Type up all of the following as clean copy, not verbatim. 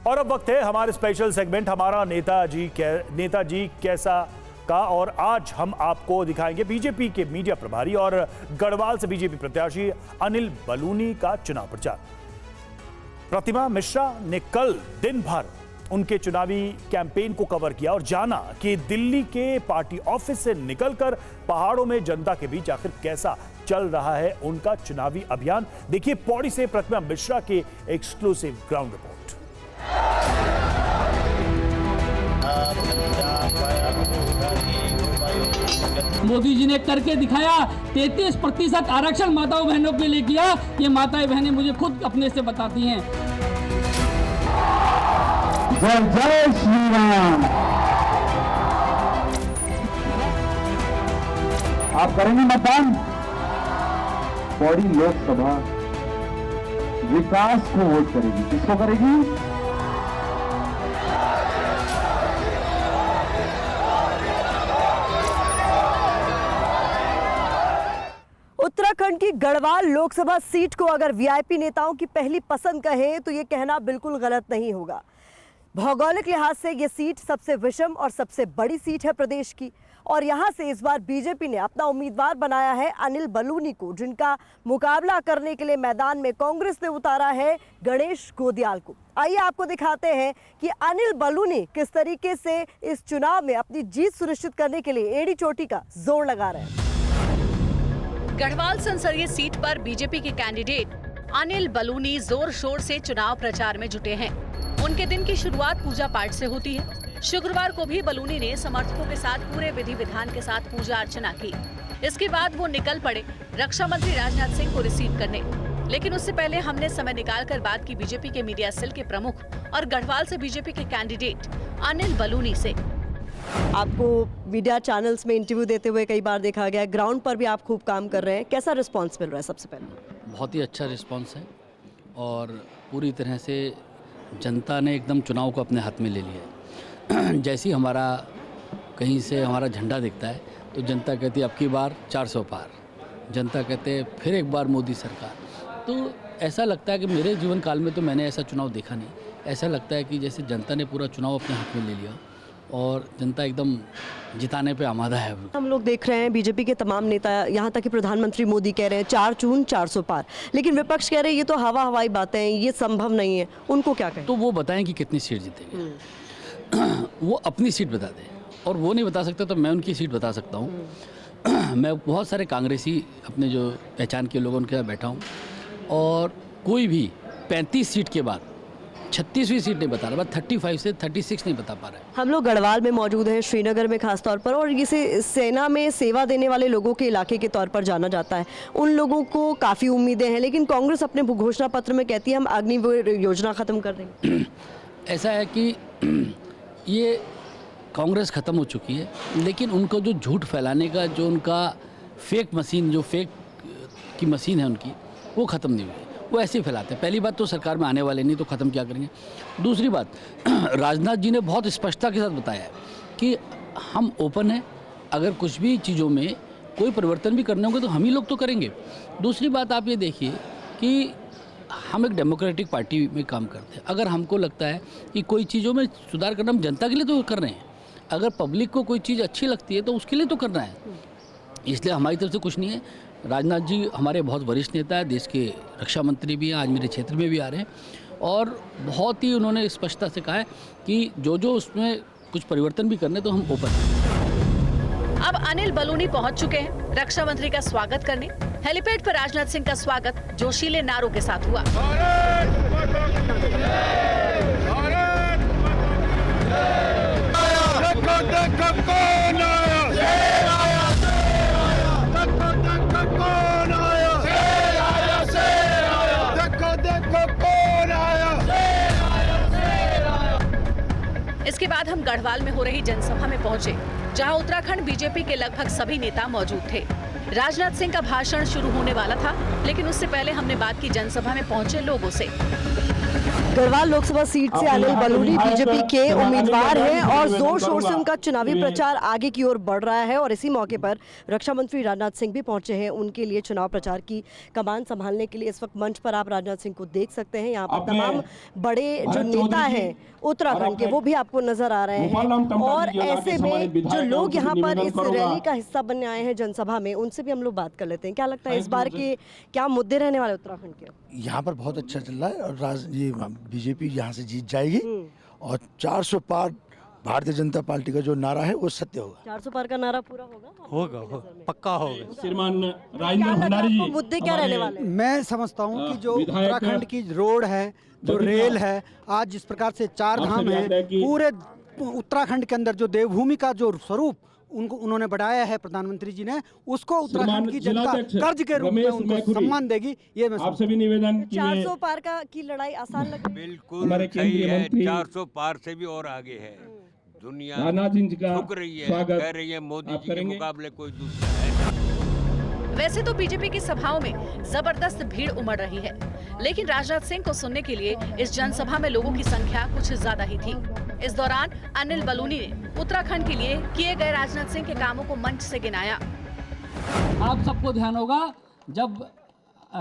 और अब वक्त है हमारे स्पेशल सेगमेंट हमारा नेताजी कैसा का। और आज हम आपको दिखाएंगे बीजेपी के मीडिया प्रभारी और गढ़वाल से बीजेपी प्रत्याशी अनिल बलूनी का चुनाव प्रचार। प्रतिमा मिश्रा ने कल दिन भर उनके चुनावी कैंपेन को कवर किया और जाना कि दिल्ली के पार्टी ऑफिस से निकलकर पहाड़ों में जनता के बीच आखिर कैसा चल रहा है उनका चुनावी अभियान। देखिए पौड़ी से प्रतिमा मिश्रा के exclusive ground report. Modi ji ने करके दिखाया, 33% आरक्षण माताओं बहनों के लिए किया। ये माताएं बहनें मुझे खुद अपने से बताती हैं। जय जय श्री राम। आप करेंगे मतदान? पौड़ी लोकसभा विकास को वोट करेगी। किसको करेगी? उत्तराखंड की गढ़वाल लोकसभा सीट को अगर वीआईपी नेताओं की पहली पसंद कहें तो ये कहना बिल्कुल गलत नहीं होगा। भौगोलिक लिहाज से ये सीट सबसे विषम और सबसे बड़ी सीट है प्रदेश की, और यहाँ से इस बार बीजेपी ने अपना उम्मीदवार बनाया है अनिल बलूनी को, जिनका मुकाबला करने के लिए मैदान में कांग्रेस ने उतारा है गणेश गोदियाल को। आइए आपको दिखाते हैं कि अनिल बलूनी किस तरीके से इस चुनाव में अपनी जीत सुनिश्चित करने के लिए एड़ी चोटी का जोर लगा रहे हैं। गढ़वाल संसदीय सीट पर बीजेपी के कैंडिडेट अनिल बलूनी जोर शोर से चुनाव प्रचार में जुटे हैं। उनके दिन की शुरुआत पूजा पाठ से होती है। शुक्रवार को भी बलूनी ने समर्थकों के साथ पूरे विधि विधान के साथ पूजा अर्चना की। इसके बाद वो निकल पड़े रक्षा मंत्री राजनाथ सिंह को रिसीव करने। लेकिन उससे पहले हमने समय निकालकर बात की बीजेपी के मीडिया सेल के प्रमुख और गढ़वाल से बीजेपी के कैंडिडेट अनिल बलूनी से। आपको मीडिया चैनल्स में इंटरव्यू देते हुए कई बार देखा गया, ग्राउंड पर भी आप खूब काम कर रहे हैं, कैसा रिस्पांस मिल रहा है? सबसे पहले बहुत ही अच्छा रिस्पांस है और पूरी तरह से जनता ने एकदम चुनाव को अपने हाथ में ले लिया है। जैसे ही हमारा कहीं से हमारा झंडा दिखता है तो जनता कहती है अब की बार 400 पार, जनता कहते हैं फिर एक बार मोदी सरकार। तो ऐसा लगता है कि मेरे जीवन काल में तो मैंने ऐसा चुनाव देखा नहीं। ऐसा लगता है कि जैसे जनता ने पूरा चुनाव अपने हाथ में ले लिया और जनता एकदम जिताने पे आमादा है। हम लोग देख रहे हैं बीजेपी के तमाम नेता, यहाँ तक कि प्रधानमंत्री मोदी कह रहे हैं 4 जून 400 पार, लेकिन विपक्ष कह रहे हैं ये तो हवाई बातें हैं, ये संभव नहीं है। उनको क्या कहें? तो वो बताएं कि कितनी सीट जीतेंगे। वो अपनी सीट बता दें, और वो नहीं बता सकते तो मैं उनकी सीट बता सकता हूँ। मैं बहुत सारे कांग्रेसी अपने जो पहचान के लोगों के साथ बैठा हूँ और कोई भी 35 सीट के बाद 36वीं सीट नहीं बता रहा, बस 35 से 36 नहीं बता पा रहा है। हम लोग गढ़वाल में मौजूद हैं, श्रीनगर में खास तौर पर, और इसे सेना में सेवा देने वाले लोगों के इलाके के तौर पर जाना जाता है। उन लोगों को काफ़ी उम्मीदें हैं, लेकिन कांग्रेस अपने घोषणा पत्र में कहती है हम अग्निवीर योजना ख़त्म कर देंगे। ऐसा है कि ये कांग्रेस ख़त्म हो चुकी है, लेकिन उनको जो झूठ फैलाने का जो उनका फेक मशीन, जो फेक की मशीन है उनकी, वो ख़त्म नहीं हुई। वो ऐसे ही फैलाते हैं। पहली बात तो सरकार में आने वाले नहीं, तो ख़त्म क्या करेंगे। दूसरी बात, राजनाथ जी ने बहुत स्पष्टता के साथ बताया है कि हम ओपन हैं, अगर कुछ भी चीज़ों में कोई परिवर्तन भी करने होंगे तो हम ही लोग तो करेंगे। दूसरी बात आप ये देखिए कि हम एक डेमोक्रेटिक पार्टी में काम करते हैं। अगर हमको लगता है कि कोई चीज़ों में सुधार करना, हम जनता के लिए तो कर रहे हैं। अगर पब्लिक को कोई चीज़ अच्छी लगती है तो उसके लिए तो करना है, इसलिए हमारी तरफ से कुछ नहीं है। राजनाथ जी हमारे बहुत वरिष्ठ नेता है, देश के रक्षा मंत्री भी हैं, आज मेरे क्षेत्र में भी आ रहे हैं, और बहुत ही उन्होंने स्पष्टता से कहा है कि जो उसमें कुछ परिवर्तन भी करने तो हम ओपन हैं। अब अनिल बलूनी पहुंच चुके हैं रक्षा मंत्री का स्वागत करने। हेलीपैड पर राजनाथ सिंह का स्वागत जोशीले नारों के साथ हुआ। इसके बाद हम गढ़वाल में हो रही जनसभा में पहुंचे, जहां उत्तराखंड बीजेपी के लगभग सभी नेता मौजूद थे। राजनाथ सिंह का भाषण शुरू होने वाला था, लेकिन उससे पहले हमने बात की जनसभा में पहुंचे लोगों से। गढ़वाल लोकसभा सीट से अनिल बलूनी बीजेपी के उम्मीदवार हैं और जोर शोर से उनका चुनावी प्रचार आगे की ओर बढ़ रहा है। और इसी मौके पर रक्षा मंत्री राजनाथ सिंह भी पहुंचे हैं उनके लिए चुनाव प्रचार की कमान संभालने के लिए। इस वक्त मंच पर आप राजनाथ सिंह को देख सकते हैं। यहाँ पर तमाम बड़े जो नेता हैं उत्तराखंड के वो भी आपको नजर आ रहे हैं। और ऐसे में जो लोग यहाँ पर इस रैली का हिस्सा बनने आए हैं जनसभा में, उनसे भी हम लोग बात कर लेते हैं। क्या लगता है इस बार के क्या मुद्दे रहने वाले उत्तराखंड के? यहाँ पर बहुत अच्छा चल रहा है और ये बीजेपी यहाँ से जीत जाएगी और 400 पार भारतीय जनता पार्टी का जो नारा है वो सत्य होगा। 400 पार का नारा पूरा होगा? पक्का होगा। श्रीमान राजेंद्र भंडारी जी, मुद्दे क्या रहने वाले? मैं समझता हूँ कि जो उत्तराखंड की रोड है, जो रेल है, आज जिस प्रकार से 4 धाम है, पूरे उत्तराखंड के अंदर जो देवभूमि का जो स्वरूप उन्होंने बढ़ाया है प्रधानमंत्री जी ने, उसको उत्तराखंड की जनता कर्ज के रूप में उनको सम्मान देगी। ये मैं आपसे भी निवेदन 400 पार की लड़ाई आसान लगी? बिल्कुल सही है। 400 पार से भी और आगे है। दुनिया झुक रही है, कह रही है मोदी जी के मुकाबले कोई दूसरा है। वैसे तो बीजेपी की सभाओं में जबरदस्त भीड़ उमड़ रही है, लेकिन राजनाथ सिंह को सुनने के लिए इस जनसभा में लोगों की संख्या कुछ ज्यादा ही थी। इस दौरान अनिल बलूनी ने उत्तराखंड के लिए किए गए राजनाथ सिंह के कामों को मंच से गिनाया। आप सबको ध्यान होगा जब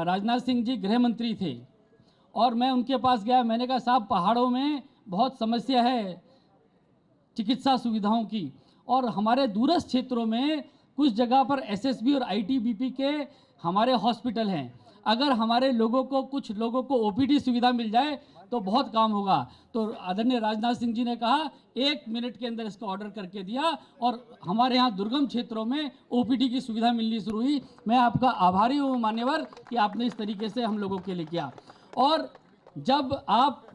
राजनाथ सिंह जी गृह मंत्री थे और मैं उनके पास गया, मैंने कहा साहब पहाड़ों में बहुत समस्या है चिकित्सा सुविधाओं की, और हमारे दूरस्थ क्षेत्रों में कुछ जगह पर एसएसबी और आईटीबीपी के हमारे हॉस्पिटल हैं। अगर हमारे लोगों को, कुछ लोगों को ओपीडी सुविधा मिल जाए तो बहुत काम होगा। तो आदरणीय राजनाथ सिंह जी ने कहा 1 मिनट के अंदर इसका ऑर्डर करके दिया और हमारे यहाँ दुर्गम क्षेत्रों में ओपीडी की सुविधा मिलनी शुरू हुई। मैं आपका आभारी हूँ मान्यवर कि आपने इस तरीके से हम लोगों के लिए किया। और जब आप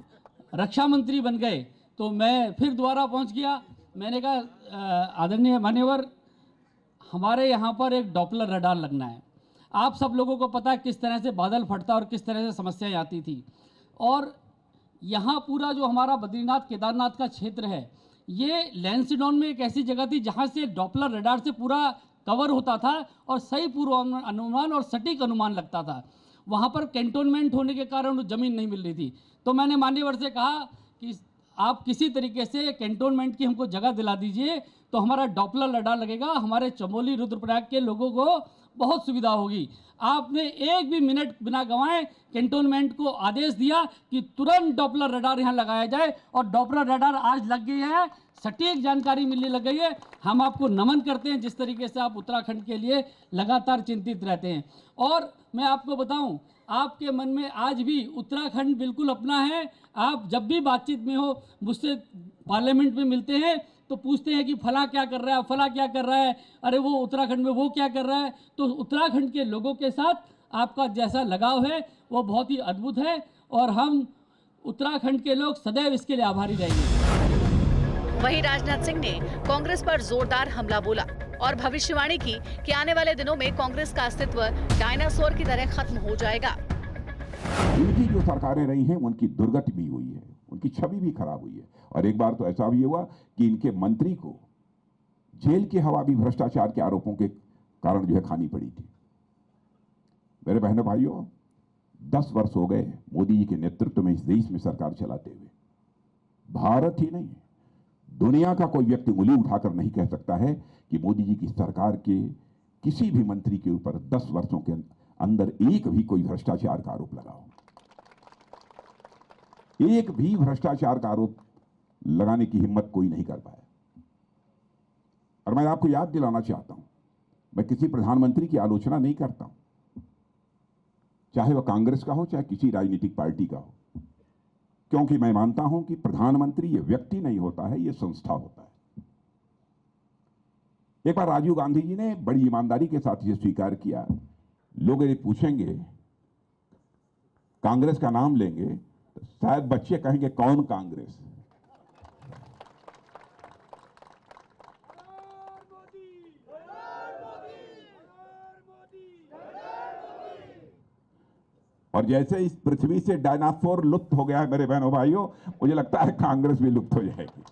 रक्षा मंत्री बन गए तो मैं फिर दोबारा पहुँच गया। मैंने कहा आदरणीय मान्यवर, हमारे यहाँ पर एक डॉपलर रडार लगना है। आप सब लोगों को पता है किस तरह से बादल फटता और किस तरह से समस्याएं आती थी। और यहाँ पूरा जो हमारा बद्रीनाथ केदारनाथ का क्षेत्र है, ये लैंसडाउन में एक ऐसी जगह थी जहाँ से डॉपलर रडार से पूरा कवर होता था और सही पूर्व अनुमान और सटीक अनुमान लगता था। वहाँ पर कैंटोनमेंट होने के कारण ज़मीन नहीं मिल रही थी। तो मैंने मान्यवर से कहा कि आप किसी तरीके से कैंटोनमेंट की हमको जगह दिला दीजिए तो हमारा डॉपलर रडार लगेगा, हमारे चमोली रुद्रप्रयाग के लोगों को बहुत सुविधा होगी। आपने एक भी मिनट बिना गंवाए कैंटोनमेंट को आदेश दिया कि तुरंत डॉपलर रडार यहाँ लगाया जाए और डॉपलर रडार आज लग गई है, सटीक जानकारी मिलने लग गई है। हम आपको नमन करते हैं जिस तरीके से आप उत्तराखंड के लिए लगातार चिंतित रहते हैं। और मैं आपको बताऊं, आपके मन में आज भी उत्तराखंड बिल्कुल अपना है। आप जब भी बातचीत में हो, मुझसे पार्लियामेंट में मिलते हैं तो पूछते हैं कि फला क्या कर रहा है, फला क्या कर रहा है, अरे वो उत्तराखंड में वो क्या कर रहा है। तो उत्तराखंड के लोगों के साथ आपका जैसा लगाव है वो बहुत ही अद्भुत है और हम उत्तराखंड के लोग सदैव इसके लिए आभारी रहेंगे। वहीं राजनाथ सिंह ने कांग्रेस पर जोरदार हमला बोला और भविष्यवाणी की कि आने वाले दिनों में कांग्रेस का अस्तित्व डायनासोर की तरह खत्म हो जाएगा। इनकी जो सरकारें रही हैं उनकी दुर्गति भी हुई है, उनकी छवि भी खराब हुई है। और एक बार तो ऐसा भी हुआ कि इनके मंत्री को जेल की हवा भी भ्रष्टाचार के आरोपों के कारण जो है खानी पड़ी थी। मेरे बहनों भाइयों, 10 वर्ष हो गए मोदी जी के नेतृत्व में इस देश में सरकार चलाते हुए। भारत ही नहीं, दुनिया का कोई व्यक्ति उंगली उठाकर नहीं कह सकता है कि मोदी जी की सरकार के किसी भी मंत्री के ऊपर 10 वर्षों के अंदर एक भी कोई भ्रष्टाचार का आरोप लगा हो। एक भी भ्रष्टाचार का आरोप लगाने की हिम्मत कोई नहीं कर पाया। और मैं आपको याद दिलाना चाहता हूं, मैं किसी प्रधानमंत्री की आलोचना नहीं करता हूं, चाहे वह कांग्रेस का हो चाहे किसी राजनीतिक पार्टी का हो, क्योंकि मैं मानता हूं कि प्रधानमंत्री ये व्यक्ति नहीं होता है, ये संस्था होता है। एक बार राजीव गांधी जी ने बड़ी ईमानदारी के साथ ये स्वीकार किया। लोग यदि पूछेंगे, कांग्रेस का नाम लेंगे, तो शायद बच्चे कहेंगे कौन कांग्रेस। और जैसे इस पृथ्वी से डायनासोर लुप्त हो गया है मेरे बहनों भाइयों, मुझे लगता है कांग्रेस भी लुप्त हो जाएगी।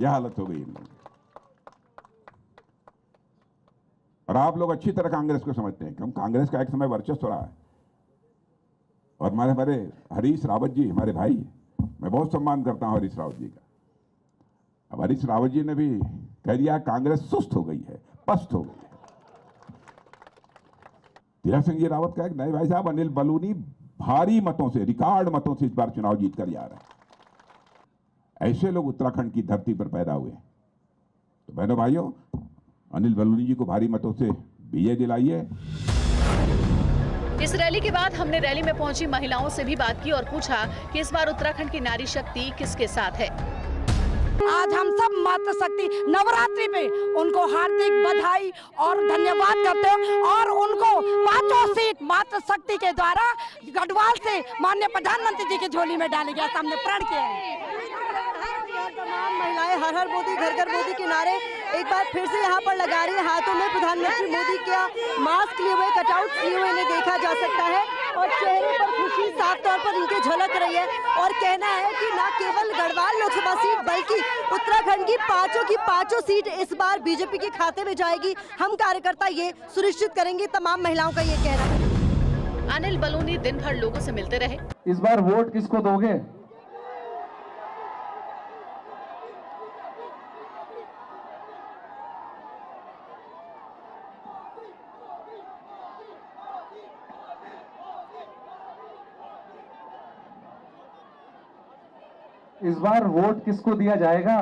यह हालत हो गई इन लोगों की। और आप लोग अच्छी तरह कांग्रेस को समझते हैं कि हम कांग्रेस का एक समय वर्चस्व रहा है और हमारे हरीश रावत जी हमारे भाई, मैं बहुत सम्मान करता हूं हरीश रावत जी का। अब हरीश रावत जी ने भी कह दिया कांग्रेस सुस्त हो गई है, पस्त हो गई है। तीरथ सिंह जी रावत का एक नए भाई साहब अनिल बलूनी भारी मतों से, रिकॉर्ड मतों से इस बार चुनाव जीत कर जा रहे हैं। ऐसे लोग उत्तराखंड की धरती पर पैदा हुए। तो बहनों भाइयों, अनिल बलूनी जी को भारी मतों से विजय दिलाइए। इस रैली के बाद हमने रैली में पहुंची महिलाओं से भी बात की और पूछा कि इस बार उत्तराखंड की नारी शक्ति किसके साथ है। आज हम सब मातृ शक्ति नवरात्रि पे उनको हार्दिक बधाई और धन्यवाद करते हैं और उनको 5 सीट मातृ शक्ति के द्वारा गढ़वाल से माननीय प्रधानमंत्री जी की झोली में डाली गया, हमने प्रण किया है। तमाम महिलाएं हर हर मोदी घर घर मोदी के नारे एक बार फिर से यहाँ पर लगा रही है। हाथों में प्रधानमंत्री मोदी का मास्क लिए हुए, कटआउट लिए हुए इन्हें देखा जा सकता है और चेहरे पर खुशी साफ तौर पर इनके झलक रही है। और कहना है कि न केवल गढ़वाल लोकसभा सीट बल्कि उत्तराखंड की पांचों सीट इस बार बीजेपी के खाते में जाएगी। हम कार्यकर्ता ये सुनिश्चित करेंगे, तमाम महिलाओं का ये कहना है। अनिल बलूनी दिन भर लोगों से मिलते रहे। इस बार वोट किसको दोगे? इस बार वोट किसको दिया जाएगा?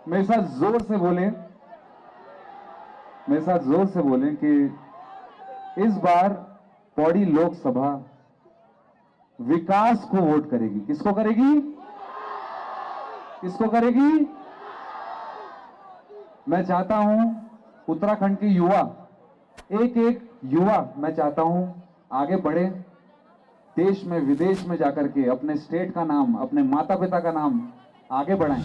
मेरे साथ जोर से बोलें, मेरे साथ जोर से बोलें कि इस बार पौड़ी लोकसभा विकास को वोट करेगी। किसको करेगी? किसको करेगी? मैं चाहता हूं उत्तराखंड के युवा, एक एक युवा मैं चाहता हूं आगे बढ़े, देश में विदेश में जाकर के अपने स्टेट का नाम, अपने माता पिता का नाम आगे बढ़ाएं।